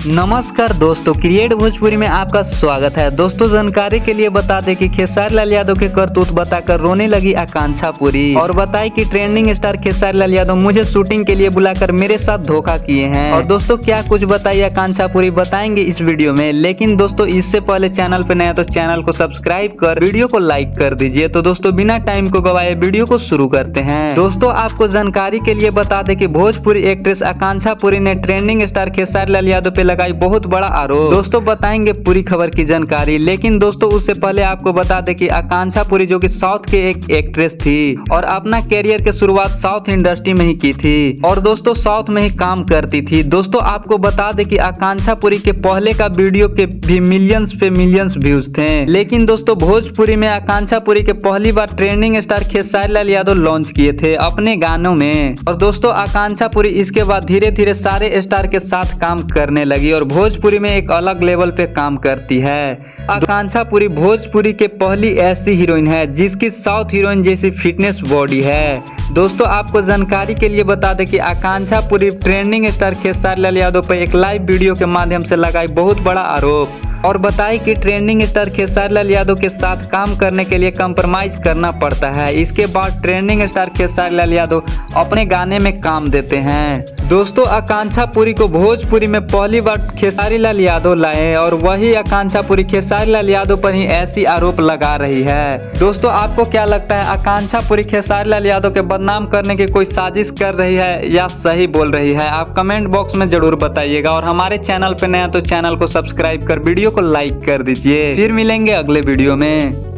नमस्कार दोस्तों, क्रिएट भोजपुरी में आपका स्वागत है। दोस्तों जानकारी के लिए बता दें कि खेसारी लाल यादव के करतूत बताकर रोने लगी आकांक्षा पुरी और बताई कि ट्रेंडिंग स्टार खेसारी लाल यादव मुझे शूटिंग के लिए बुलाकर मेरे साथ धोखा किए हैं। और दोस्तों क्या कुछ बताई आकांक्षा पुरी बताएंगे इस वीडियो में। लेकिन दोस्तों इससे पहले चैनल पे नया तो चैनल को सब्सक्राइब कर वीडियो को लाइक कर दीजिए। तो दोस्तों बिना टाइम को गवाए वीडियो को शुरू करते हैं। दोस्तों आपको जानकारी के लिए बता दें कि भोजपुरी एक्ट्रेस आकांक्षा पुरी ने ट्रेंडिंग स्टार खेसारी लाल यादव पे लगाई बहुत बड़ा आरोप। दोस्तों बताएंगे पूरी खबर की जानकारी। लेकिन दोस्तों उससे पहले आपको बता दें कि आकांक्षा पुरी जो कि साउथ के एक एक्ट्रेस थी और अपना करियर की शुरुआत साउथ इंडस्ट्री में ही की थी और दोस्तों साउथ में ही काम करती थी। दोस्तों आपको बता दें कि आकांक्षा पुरी के पहले का वीडियो के भी मिलियंस पे मिलियंस व्यूज थे। लेकिन दोस्तों भोजपुरी में आकांक्षा पुरी के पहली बार trending star Khesari Lal Yadav launch किए थे अपने गानों में। और दोस्तों आकांक्षा पुरी इसके बाद धीरे धीरे सारे स्टार के साथ काम करने लगी और भोजपुरी में एक अलग लेवल पे काम करती है। आकांक्षा पुरी भोजपुरी के पहली ऐसी हीरोइन है जिसकी साउथ हीरोइन जैसी फिटनेस बॉडी है। दोस्तों आपको जानकारी के लिए बता दें कि आकांक्षा पुरी ट्रेंडिंग स्टार खेसारी लाल यादव पर एक लाइव वीडियो के माध्यम से लगाई बहुत बड़ा आरोप और बताई कि ट्रेंडिंग स्टार खेसारी लाल यादव के साथ काम करने के लिए कंप्रोमाइज करना पड़ता है। इसके बाद ट्रेंडिंग स्टार खेसारी लाल यादव अपने गाने में काम देते हैं। दोस्तों आकांक्षा पुरी को भोजपुरी में पहली बार खेसारी लाल यादव लाए और वही आकांक्षा पुरी खेसारी लाल यादव पर ही ऐसी आरोप लगा रही है। दोस्तों आपको क्या लगता है, आकांक्षा पुरी खेसारी लाल यादव के बदनाम करने की कोई साजिश कर रही है या सही बोल रही है? आप कमेंट बॉक्स में जरूर बताइएगा और हमारे चैनल पे नया तो चैनल को सब्सक्राइब कर वीडियो को लाइक कर दीजिए। फिर मिलेंगे अगले वीडियो में।